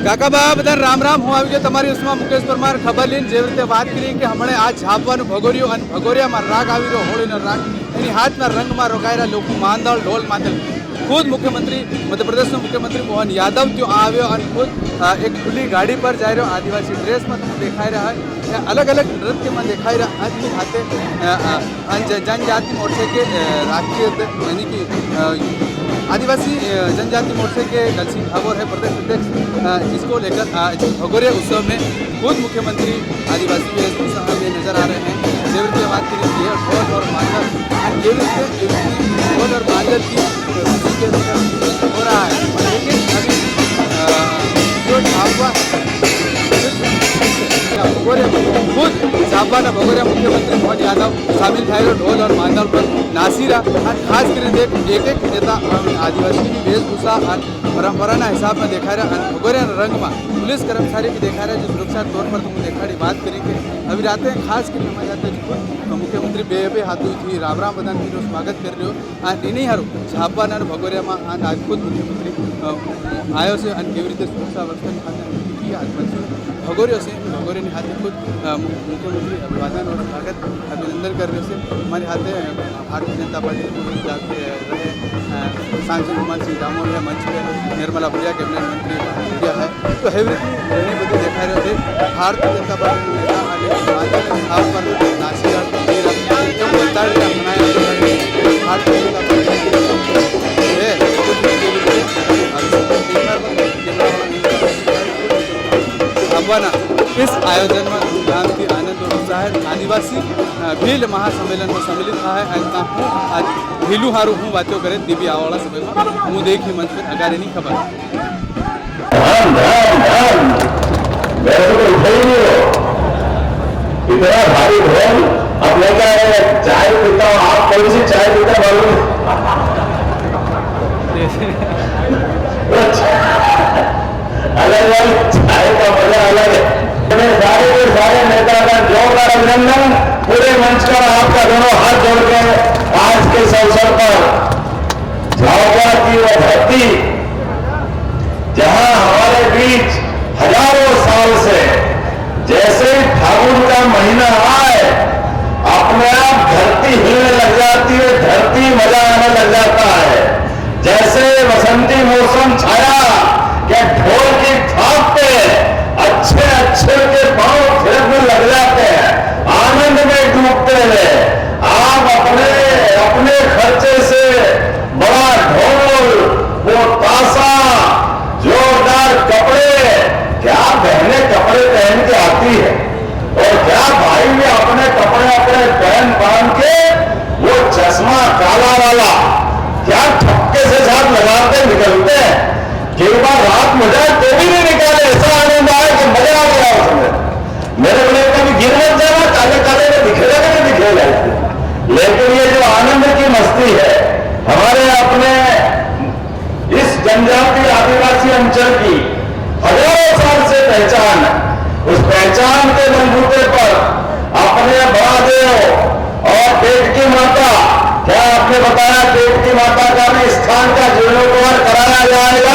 કાકા બા બધા રામ રામ હું આવી ગયો તમારી ઉસમાં મુકેશ પરમાર ખબર લઈને જે રીતે વાત કરી કે હમણે આ છાપવાનું ભગોર્યું અને ભગોરિયામાં રાગ આવી રહ્યો હોળીનો રાગ એની હાથના રંગમાં રોકાયેલા લોકો માંદળ ઢોલ માદળ खुद मुख्यमंत्री मध्य प्रदेश मुख्यमंत्री मोहन यादव जो आव्यो और खुद एक खुली गाड़ी पर जा रहे हो आदिवासी ड्रेस में तुम दिखाई रहा है अलग अलग नृत्य में दिखाई रहा आज की हाथे जनजाति मोर्चे के राष्ट्रीय यानी कि आदिवासी जनजाति मोर्चे के गलसी ठाकुर है प्रदेश अध्यक्ष इसको लेकर भगोरिया उत्सव में खुद मुख्यमंत्री आदिवासी वेशभूषा में नजर आ रहे हैं जेवृत्ति बात करें ढोल और मांदल ढोल और मांदल की हो रहा है लेकिन अभी जो झाबुआ खुद झाबुआ भगोरिया मुख्यमंत्री मोहन यादव शामिल थे ढोल और मांदल पर नासीरा और खास कर एक नेता आदिवासी की वेशभूषा और परंपरा हिसाब में देखा रहा भगोरिया रंग में पुलिस कर्मचारी भी देखा रहे जो सुरक्षा तौर पर तुम देखा बात करेंगे अभी रात हैं खास कर हम जाते मुख्यमंत्री बे हाथों थी राम राम बदान की स्वागत कर रहे हो इन्हीं हारू झाबुआ भगोरिया में आज खुद मुख्यमंत्री आयो से केवी रीते सुरक्षा व्यवस्था खाते भगोरियो से भगोरिया हाथे खुद मुख्यमंत्री अभिवादन और स्वागत अभिनंदन कर रहे से हमारे हाथे भारतीय जनता पार्टी रहे सांसद कुमार सिंह डामोर है मंच में निर्मला भूरिया कैबिनेट मंत्री भूरिया है तो हेवी घनी बधी देखा रहे थे भारतीय जनता पार्टी नेता खास पर नासिरा भारतीय जनता पार्टी इस आयोजन में धूमधाम की आनंद और उत्साह आदिवासी भील महासम्मेलन में सम्मिलित रहा है आज भीलू हारू हूँ बातों करें दिव्य आवाड़ा समय में मुँह देखी मंच पर अगारे नहीं खबर इतना भारी ढोल अपने क्या चाय पीता हूँ आप कौन सी चाय पीता मालूम अलग अलग चाय का मजा अलग है सारे के सारे नेता का जोरदार अभिनंदन पूरे मंच पर आपका दोनों हाथ जोड़ के आज के इस अवसर पर झाबुआ की वह धरती जहां हमारे बीच हजारों साल से जैसे फागुन का महीना आए अपने आप धरती हिलने लग जाती है धरती मजा आने लग जाता है जैसे बसंती मौसम छाया क्या ढोल की थाप पे अच्छे अच्छे के पांव थिरकने लग जाते हैं आनंद में डूबते हैं आप अपने अपने खर्चे से बड़ा ढोल वो ताशा जोरदार कपड़े क्या बहने कपड़े पहन के आती है और क्या भाई भी अपने कपड़े अपने पहन के वो चश्मा काला वाला क्या ठपके से साथ लगाते निकलते हैं कई बार रात में जाए तो भी नहीं निकाले ऐसा आनंद आया कि मजा आ गया उसमें मेरे बड़े कभी गिर मत जाना काले काले में दिखेगा कि नहीं दिखेगा लेकिन ये जो आनंद की मस्ती है हमारे अपने इस जनजाति आदिवासी अंचल की हजारों साल से पहचान उस पहचान के बलबूते पर अपने बड़ा देव और पेट की माता क्या आपने बताया पेट की माता का भी स्थान का जीर्णोद्धार कराया जाएगा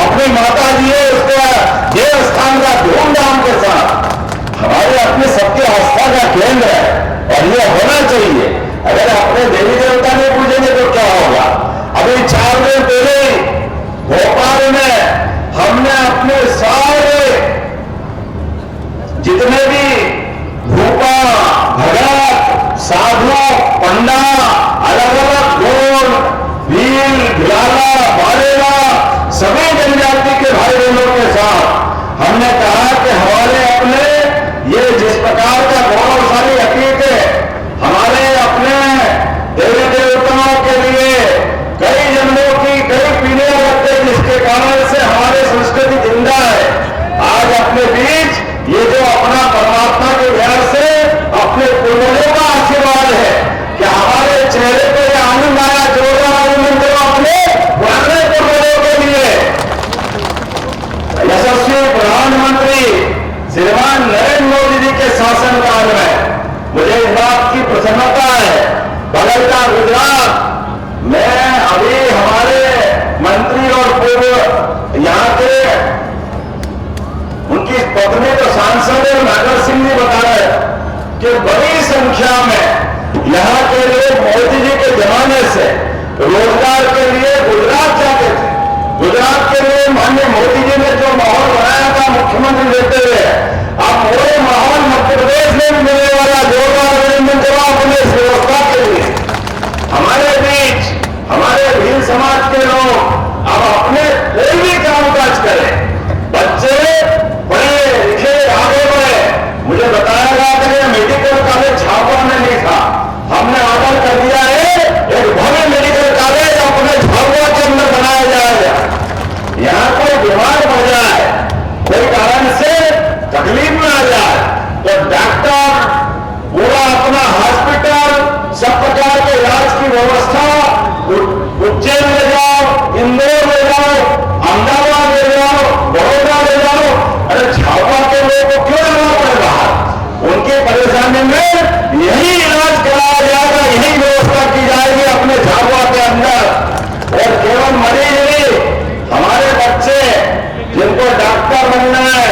अपनी माता जी है उसका देव स्थान का धूमधाम के साथ हमारे अपने सबके आस्था का केंद्र है और ये होना चाहिए अगर अपने देवी देवता नहीं पूजेंगे तो क्या होगा अभी 4 दिन पहले भोपाल में हमने अपने सारे जितने भी भूपा भगत साधु पंडा अलग अलग गोल भील भिलाला बारेला सभी जनजाति के भाई बहनों के साथ हमने कहा कि हमारे अपने ये जिस प्रकार का गौरवशाली अतीत है हमारे अपने देवी देवताओं के लिए कई जन्मों की कई पीढ़ियां लगते जिसके कारण से हमारी संस्कृति जिंदा है आज अपने बीच ये जो अपना परमात्मा के प्यार से अपने पूर्वजों का आशीर्वाद है कि हमारे चेहरे पर यह आनंद आया जोरदार आनंद अपने पुराने पूर्वजों के लिए यशस्वी प्रधानमंत्री श्रीमान नरेंद्र मोदी जी के शासनकाल में मुझे इस बात की प्रसन्नता है बगल का गुजरात में अभी हमारे मंत्री और पूर्व यहाँ के कि बड़ी संख्या में यहाँ के लोग मोदी जी के जमाने से रोजगार के लिए गुजरात जाते थे। गुजरात के लिए माननीय मोदी जी ने जो माहौल बनाया था मुख्यमंत्री देते हुए, अब पूरे माहौल मध्य प्रदेश में भी मिलने वाला जोरदार अभिनंदन जवाब अपने इस व्यवस्था के लिए। हमारे बीच हमारे भील समाज के लोग अब अपने कोई भी काम काज करें, बच्चे पढ़े लिखे आगे बढ़े। मुझे बताया गया था कि मेडिकल कॉलेज झाबुआ में नहीं था, हमने ऑर्डर कर दिया है एक भव्य मेडिकल कॉलेज अपने झाबुआ के अंदर बनाया जाएगा। यहाँ कोई बीमार पड़ जाए, कोई कारण से तकलीफ में आ जाए, तो डॉक्टर पूरा अपना हॉस्पिटल सब प्रकार के इलाज की व्यवस्था उज्जैन ले जाओ, इंदौर ले जाओ, अहमदाबाद ले जाओ, बड़ौदा ले जाओ। अरे झाबुआ के लोगों को क्यों जाना पड़ रहा? उनकी परेशानी में यही इलाज कराया जाएगा, यही व्यवस्था की जाएगी अपने झाबुआ के अंदर। और केवल मरीज नहीं, हमारे बच्चे जिनको डॉक्टर बनना है,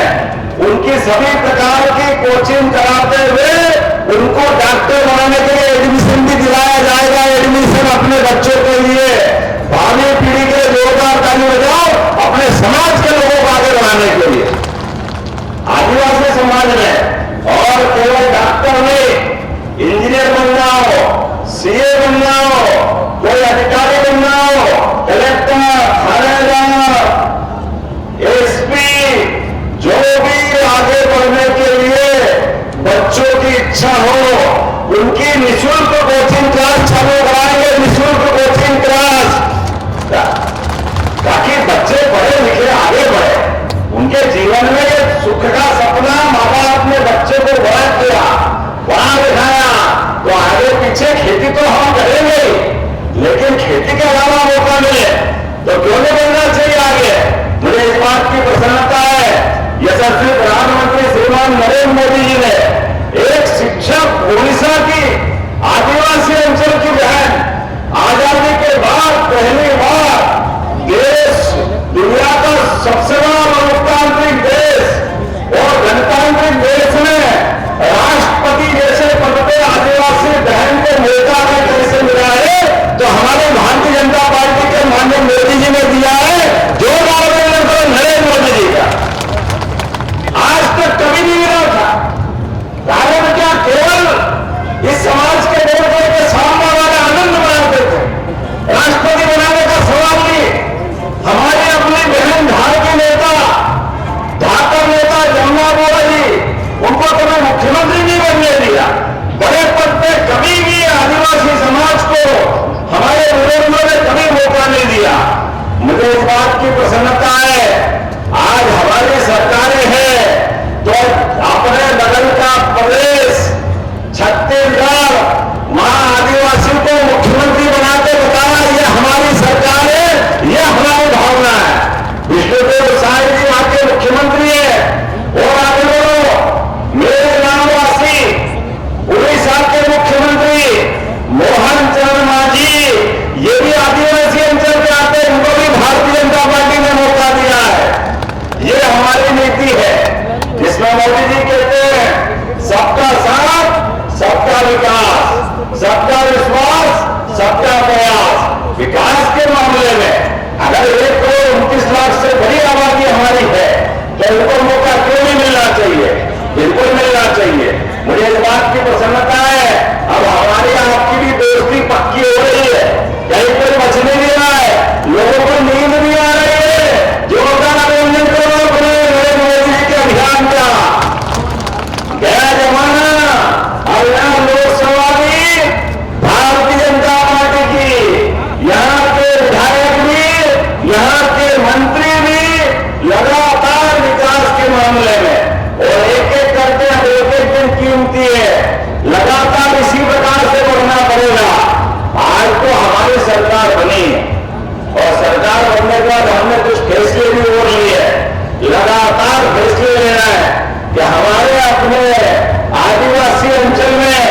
उनकी सभी प्रकार की कोचिंग कराते हुए उनको डॉक्टर बनाने के लिए एडमिशन भी दिलाया जाएगा। एडमिशन अपने बच्चों के लिए भावी पीढ़ी के जोरदार ताली बजाओ, अपने समाज के लोगों को आगे बढ़ाने के लिए। आदिवासी समाज में और केवल डॉक्टर नहीं, इंजीनियर बनना हो, सीए बनना हो, कोई अधिकारी बनना हो, कलेक्टर, थानेदार, एसपी, जो भी आगे बढ़ने के लिए बच्चों की इच्छा हो, उनकी निःशुल्क कोचिंग क्लास चालू कराएंगे, निःशुल्क कोचिंग क्लास, ताकि बच्चे पढ़े लिखे आगे बढ़े। उनके जीवन में सुख का सपना माँ बाप ने बच्चे को बड़ा किया, पढ़ा लिखाया, तो आगे पीछे खेती तो हम करेंगे, लेकिन खेती के अलावा मौका मिले तो क्यों नहीं बनना चाहिए आगे। मुझे इस बात की प्रसन्नता है, यशस्वी प्रधानमंत्री श्रीमान नरेंद्र मोदी जी ने एक शिक्षक उड़ीसा की आदिवासी अंचल की बहन, आजादी के बाद पहली बार देश, दुनिया का सबसे बड़ा लोकतांत्रिक देश और गणतांत्रिक देश में राष्ट्रपति जैसे पद पे आदिवासी बहन को मौका में कैसे मिला है, तो हमारे भारतीय जनता पार्टी के माननीय मोदी जी ने दिया है। जोरदार नरेंद्र मोदी जी का आज तक कभी नहीं मिला था। कारण क्या? केवल इस समाज के लोग के सामने वाले आनंद मनाते थे, राष्ट्रपति बनाने का सवाल नहीं। हमारे अपनी बहन धार के नेता, धाकर नेता जमुना बोरा जी, उनको कभी मुख्यमंत्री नहीं बनने दिया। बड़े पद पे कभी भी आदिवासी समाज को हमारे बुजुर्गों ने कभी मौका नहीं दिया। मुझे इस बात की प्रसन्नता है, आज हमारी सरकारें हैं तो अपने बगल का प्रदेश छत्तीसगढ़ वहां आदिवासी को मुख्यमंत्री बनाते बताया, ये हमारी सरकार है, ये हमारी भावना है। विष्णुदेव साय जी वहां के मुख्यमंत्री है। और आगे बढ़ो, मेरे ग्रामवासी उड़ीसा के मुख्यमंत्री मोहन चरण मांझी, ये भी आदिवासी अंचल के आते हैं, उनको भी भारतीय जनता पार्टी ने मौका दिया है। ये हमारी नीति है, जिसमें मोदी जी कहते हैं सबका साथ, सबका विकास, सबका विश्वास, सबका प्रयास। विकास के मामले में अगर 1,29,00,000 से बड़ी आबादी हमारी है, तो उनको मौका क्यों नहीं मिलना चाहिए? बिल्कुल मिलना चाहिए। मुझे इस बात की प्रसन्नता है, अब हमारी आपकी भी दोस्ती पक्की हो रही है, कहीं कोई बच नहीं रहा है, लोगों को नींद नहीं आ रही है। जोरदार अभिनंदन करो अपने नरेंद्र मोदी जी के अभियान का। गया जमाना, अब यहाँ लोकसभा भी भारतीय जनता पार्टी की, यहाँ के विधायक भी, यहाँ के मंत्री भी लगातार विकास के मामले में, और एक एक करके अब एक दिन कीमती है, लगातार इसी प्रकार से बढ़ना पड़ेगा। आज तो हमारी सरकार बनी और सरकार बनने के बाद हमने कुछ फैसले भी ओढ़ लिए, लगातार फैसले लेना है कि हमारे अपने आदिवासी अंचल में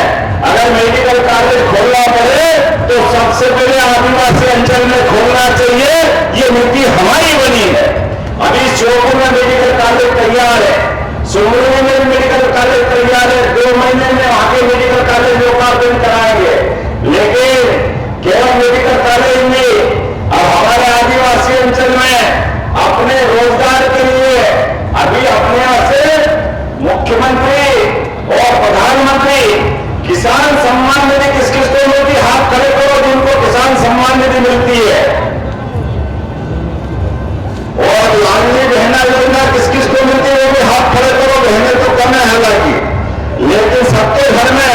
अगर मेडिकल कॉलेज खोलना पड़े तो सबसे पहले आदिवासी अंचल में खोलना चाहिए। ये नीति हमारी बनी है। अभी श्योपुर में मेडिकल कॉलेज तैयार है, सुमरी में मेडिकल कॉलेज तैयार है, 2 महीने में आगे किसान सम्मान निधि किस किस को मिलती है? हाथ खड़े करो जिनको किसान सम्मान निधि मिलती है। और लाडली बहना योजना किस किस को मिलती है? वो भी हाथ खड़े करो। बहनें तो कम है हालांकि, लेकिन सबके घर में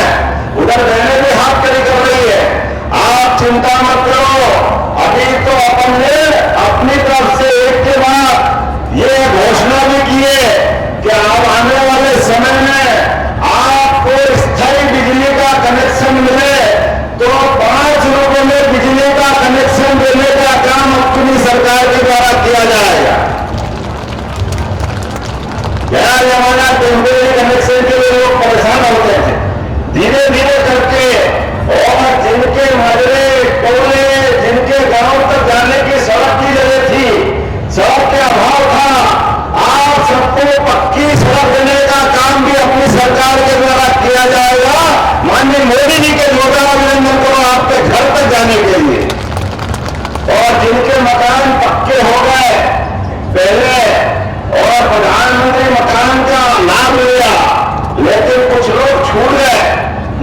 उधर बहनें भी हाथ खड़े कर रही है। आप चिंता मत करो, अभी तो अपन ने अपनी तरफ से एक के बाद ये घोषणा भी की है कि अब आने वाले समय में आपको स्थायी बिजली का कनेक्शन मिले तो 5 रुपए में बिजली का कनेक्शन देने का काम अपनी सरकार के द्वारा किया जाएगा। गया जमाना टेम्परेरी कनेक्शन के लिए लोग परेशान होते थे, धीरे धीरे करके, और जिनके मजरे टोले जिनके गांव तक जाने की सड़क की जगह थी, सड़क के अभाव था, आप सबको पक्की सड़क देने का काम भी अपनी सरकार के द्वारा किया जाएगा। माननीय मोदी जी के जोरदार अभिनंदन करो आपके घर तक जाने के लिए। और जिनके मकान पक्के हो गए पहले और प्रधानमंत्री मकान का लाभ लिया, लेकिन कुछ लोग छूट गए,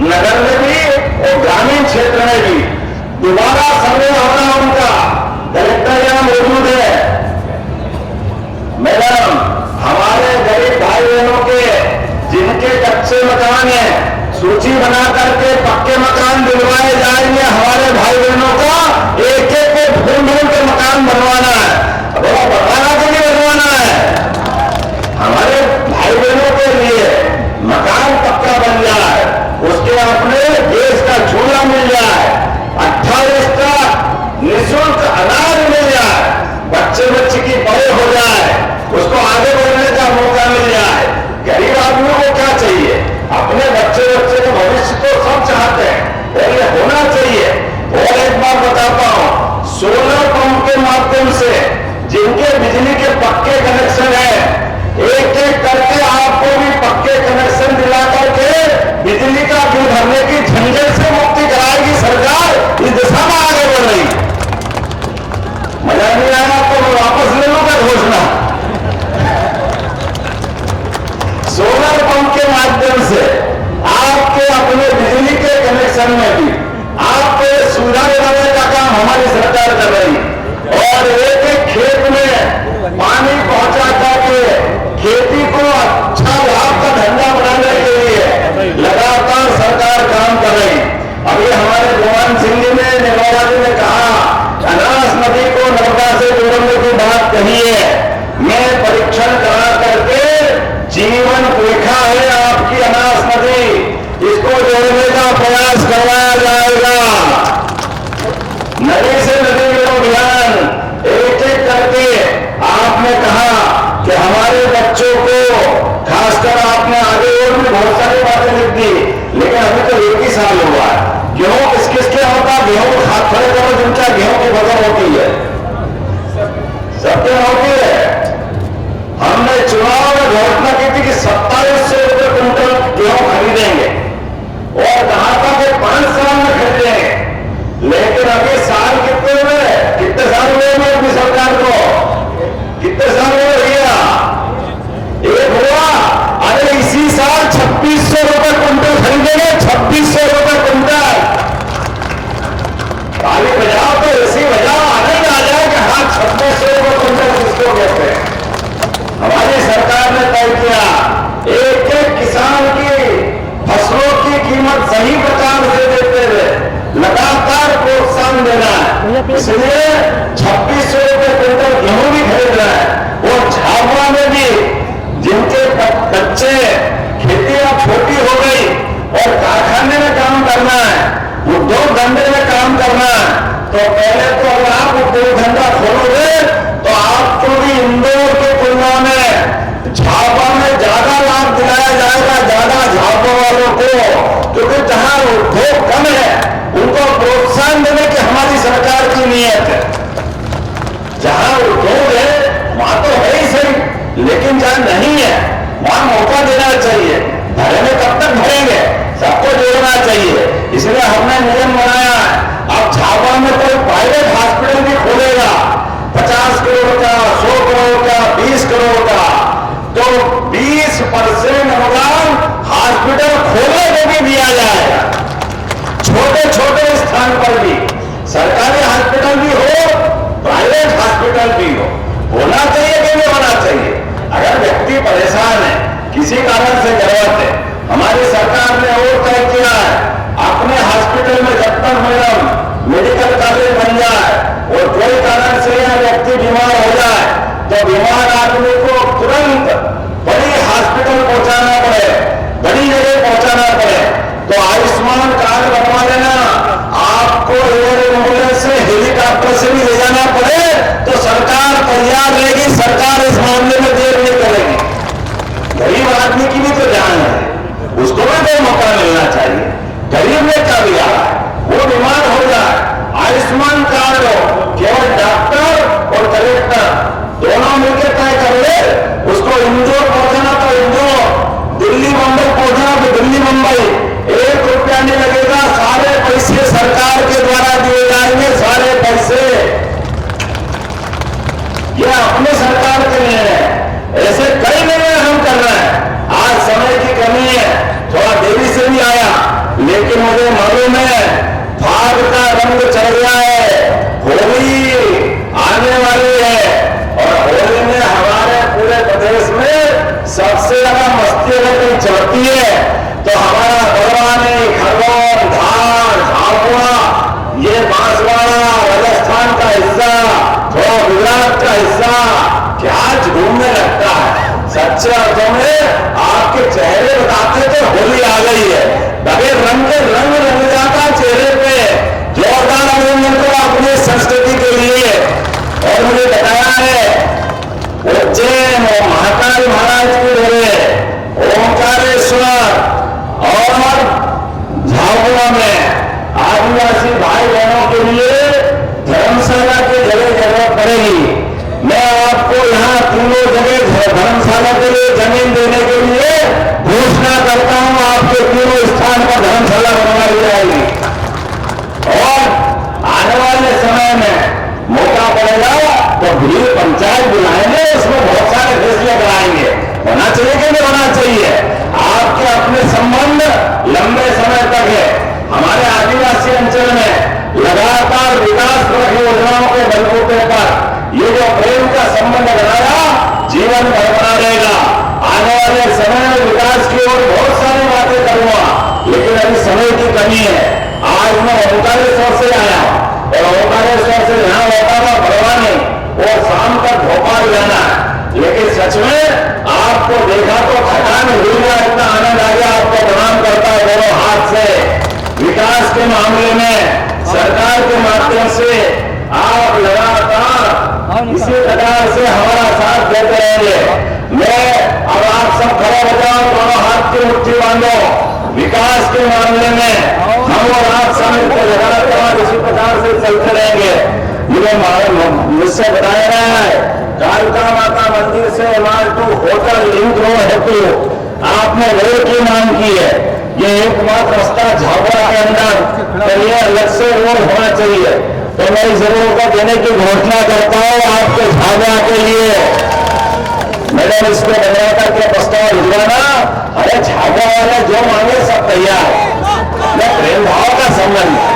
नगर में भी और ग्रामीण क्षेत्र में भी दोबारा सर्वे होना उनका। कलेक्टर यहां मौजूद है। मैडम, हमारे गरीब भाई बहनों के जिनके कच्चे मकान है, सूची बना करके पक्के मकान दिलवाए जाएंगे। हमारे भाई बहनों का एक एक को ढूंढ ढूंढ के मकान बनवाना है। अब वो बताना के लिए बनवाना है। हमारे भाई बहनों के लिए मकान पक्का बन जाए, उसके अपने देश का चूल्हा मिल जाए, 28 का निःशुल्क अनाज मिल जाए, बच्चे बच्चे की बड़े हो जाए, उसको आगे बढ़ने का मौका मिल जाए। गरीब आदमियों को क्या चाहिए? अपने बच्चे बच्चे का भविष्य तो सब चाहते हैं और ये होना चाहिए। और एक बार बताता हूं, सोलर पंप के माध्यम से जिनके बिजली के पक्के कनेक्शन है, एक एक करके आपको भी पक्के कनेक्शन दिला करके बिजली का बिल भरने की झंझट से मुक्ति कराएगी सरकार। इस दिशा में आगे बढ़ रही। मजा नहीं आया तो मैं वापस ले लूंगा घोषणा। सोलर पंप के माध्यम से आपके अपने बिजली के कनेक्शन में भी आपको सुविधा दिलाने का काम हमारी सरकार कर रही। और एक एक खेत में पानी पहुंचा करके खेती को अच्छा लाभ का धंधा बनाने के लिए लगातार सरकार काम कर रही। अभी हमारे भगवान सिंह जी ने, निर्मला जी ने कहा अनास नदी को नर्मदा से जोड़ने की बात कही है। मैं परीक्षण करा करके जीवन देखा है आपकी अनास नदी, इसको जोड़ने का प्रयास करवाया जाएगा। नदी से नदी जोड़ो अभियान एक एक करके। आपने कहा कि हमारे बच्चों को, खासकर आपने आगे और भी बहुत सारी बातें लिख दी, लेकिन अभी तो 1 ही साल हुआ है। गेहूं किस किस के होता? गेहूं हाथ खड़े करो जिनका गेहूं की फसल होती है, सबके होती है। हमने चुनाव में घोषणा की थी कि 2700 रुपये क्विंटल गेहूं खरीदेंगे और कहा था कि 5 साल में खरीदेंगे। लेकिन अभी साल कितने हुए? कितने साल हुए अपनी सरकार को? कितने साल हुए भैया? एक हुआ। अरे इसी साल 2600 रुपये क्विंटल खरीदेंगे, 2600 रुपये क्विंटल। ताली बजाओ तो ऐसी बजाओ, आनंद आ जाए कि हाँ 2600 रुपये क्विंटल किसको कहते हैं। हमारी सरकार ने तय किया एक एक किसान की फसलों की कीमत सही प्रकार से देते हुए लगातार प्रोत्साहन देना है। इसलिए 2600 रुपये क्विंटल गेहूं भी खरीद रहा है। और झाबुआ में भी जिनके बच्चे खेती अब छोटी हो गई और कारखाने में काम करना है, उद्योग धंधे में काम करना है, तो पहले तो अगर आप उद्योग धंधा खोलोगे तो आपको भी इंदौर की तुलना में झाबुआ में ज्यादा लाभ दिलाया जाएगा, ज्यादा झाबुआ वालों को, क्योंकि जहां उद्योग कम है उनको प्रोत्साहन देने की हमारी सरकार की नीयत है। जहां उद्योग है वहां तो है ही सही, लेकिन जहां नहीं है वहां मौका देना चाहिए। भरे में कब तक भरेंगे? सबको जोड़ना चाहिए। इसलिए हमने नियम बनाया है, अब झाबुआ में कोई प्राइवेट हॉस्पिटल भी खोलेगा 50 करोड़ का, 100 करोड़ का, 20 करोड़ का, तो 20% अनुदान हॉस्पिटल खोलने को भी दिया जाएगा। इसी कारण से जरूरत है। हमारी सरकार ने और तय किया है, अपने हॉस्पिटल में जब तक मैडम मेडिकल कॉलेज बन जाए और कोई कारण से यह व्यक्ति बीमार हो जाए तो बीमार आदमी को तुरंत बड़ी हॉस्पिटल पहुंचाना पड़े, बड़ी जगह पहुंचाना पड़े, तो आयुष्मान कार्ड बनवा लेना। आपको एयर एम्बुलेंस से हेलीकॉप्टर से भी ले जाना पड़े तो सरकार तैयार रहेगी, सरकार इस मामले में देर नहीं करेगी। गरीब आदमी की भी तो जान है, उसको भी तो मौका मिलना चाहिए। गरीब ने क्या दिया है, वो बीमार हो जाए, आयुष्मान कार्ड हो, केवल डॉक्टर और कलेक्टर दोनों मिलकर तय कर ले। उसको इंदौर पहुंचना तो इंदौर, दिल्ली मुंबई पहुंचना तो दिल्ली मुंबई, 1 रुपया नहीं लगेगा। सारे पैसे सरकार के द्वारा दिए जाएंगे, सारे पैसे ये अपने सरकार के लिए है। ऐसे कई निर्णय हम कर रहे हैं। आज समय की कमी है, थोड़ा देरी से भी आया, लेकिन मुझे मालूम है फाग का रंग चढ़ गया है, होली आने वाली है और होली में हमारे पूरे प्रदेश में सबसे ज्यादा मस्ती अगर चढ़ती है तो हमारा बड़वानी, खरगोन, धार, झाबुआ, ये बांसवाड़ा, राजस्थान का हिस्सा, थोड़ा गुजरात का हिस्सा क्या घूमने लगता है। सच्चे अर्थों में आपके चेहरे बताते तो होली आ गई है, बगैर रंग के रंग लग जाता चेहरे पे। जोरदार अभिनंदन को अपनी संस्कृति के लिए। और मुझे बताया है उज्जैन और महाकाल महाराज की रहे, ओंकारेश्वर और झाबुआ में आदिवासी भाई बहनों के लिए धर्मशाला की जगह जरूरत पड़ेगी। मैं आपको यहाँ तीनों जगह धर्मशाला के लिए जमीन देने के लिए घोषणा करता हूँ। आपके तीनों स्थान पर धर्मशाला बनवाई जाएगी और आने वाले समय में मौका पड़ेगा तो भीड़ पंचायत बुलाएंगे, उसमें बहुत सारे फैसले कराएंगे। होना चाहिए कि नहीं होना चाहिए? आपके अपने संबंध लंबे समय तक है। हमारे आदिवासी अंचल में लगातार विकास योजनाओं के बलबूते पर ये जो प्रेम का संबंध बनाया जीवन भर बना रहेगा। आने वाले समय में विकास की ओर बहुत सारी बातें करूंगा, लेकिन अभी समय की कमी है। आज मैं ओंकारेश्वर से आया और ओंकारेश्वर से यहाँ लौटा था बड़वानी और शाम तक भोपाल जाना है, लेकिन सच में आपको देखा तो थकान हुई ना, इतना आनंद आ गया। आपको प्रणाम करता है दोनों हाथ से। विकास के मामले में सरकार के माध्यम से आप लगातार इसी प्रकार से हमारा साथ देते रहेंगे। मैं अब आप सब खड़े हो जाओ, दोनों हाथ की मुट्ठी बांधो। विकास के मामले में हम और आप सब मिलकर लगातार इसी प्रकार से चलते रहेंगे। मुझसे बताया गया है कालका माता मंदिर से MR2 होटल लिंक रोड हेतु आपने रोड की मांग की है। ये एकमात्र रास्ता झाबुआ के अंदर ये अलग से रोड होना चाहिए, तो मैं इस रोड को देने की घोषणा करता हूँ आपके झाबुआ के लिए। मैडम इसको बनवा करके प्रस्ताव भिजवाना। अरे झाबुआ वाले जो मांगे सब तैयार है, मैं प्रेम भाव का संबंध।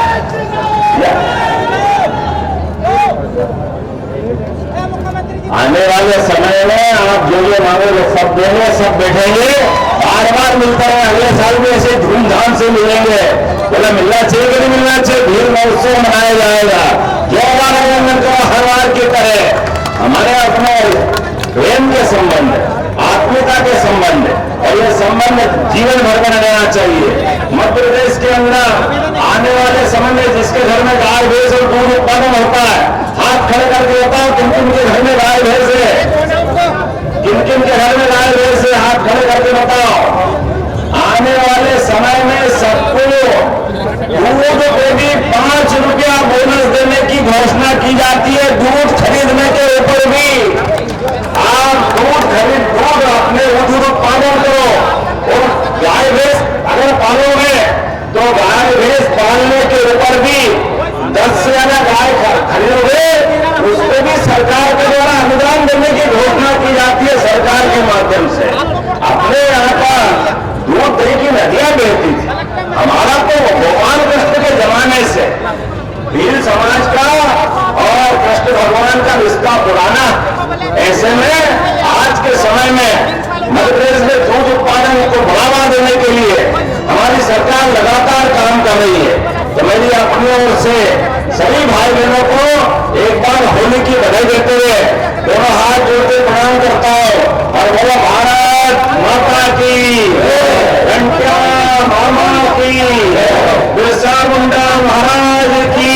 आने वाले समय में आप जो जो मांगोगे सब देंगे, सब बैठेंगे, बार बार मिलता है। अगले साल भी ऐसे धूमधाम से मिलेंगे। बोला मिलना चाहिए कि नहीं मिलना चाहिए? भीड़ महोत्सव मनाया जाएगा जो बार अभिनंदन को हर बार की तरह। हमारे अपने प्रेम के संबंध, आत्मीयता के संबंध और ये संबंध जीवन भर में रहना चाहिए। मध्य प्रदेश के अंदर आने वाले समय में जिसके घर में गाय भैंस और दूध उत्पादन होता है, हाथ खड़े करके बताओ किन किन के घर में गाय भैंस है, किन किन के घर में गाय भैंस है, हाथ खड़े करके बताओ। आने वाले समय में सबको दूध को भी 5 रुपया बोनस देने की घोषणा की जाती है। दूध खरीदने के ऊपर भी आप दूध अपने दूध उत्पादन करो और गाय भैंस अगर पालोगे तो गाय भैंस पालने के ऊपर भी 10 से ज्यादा गाय खरीदोगे, उसको भी सरकार के द्वारा अनुदान देने की घोषणा की जाती है सरकार के माध्यम से। अपने यहाँ पर दूध दही की नदियां बहती थी। हमारा तो भगवान कृष्ण के जमाने से भील समाज का और कृष्ण भगवान का रिश्ता पुराना। ऐसे में आज के समय अपनी ओर से सभी भाई बहनों को एक बार होली की बधाई देते हुए दोनों हाथ जोड़कर प्रणाम करता हूं और बोलो भारत माता की, घंटिया मामा की, बिरसा मुंडा महाराज की,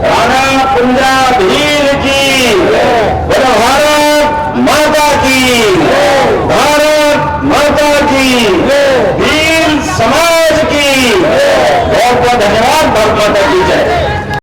राणा कुंजा भील की, बोलो भारत माता की, भारत माता की, भील समाज की। बहुत बहुत धन्यवाद। भारत माता की जय।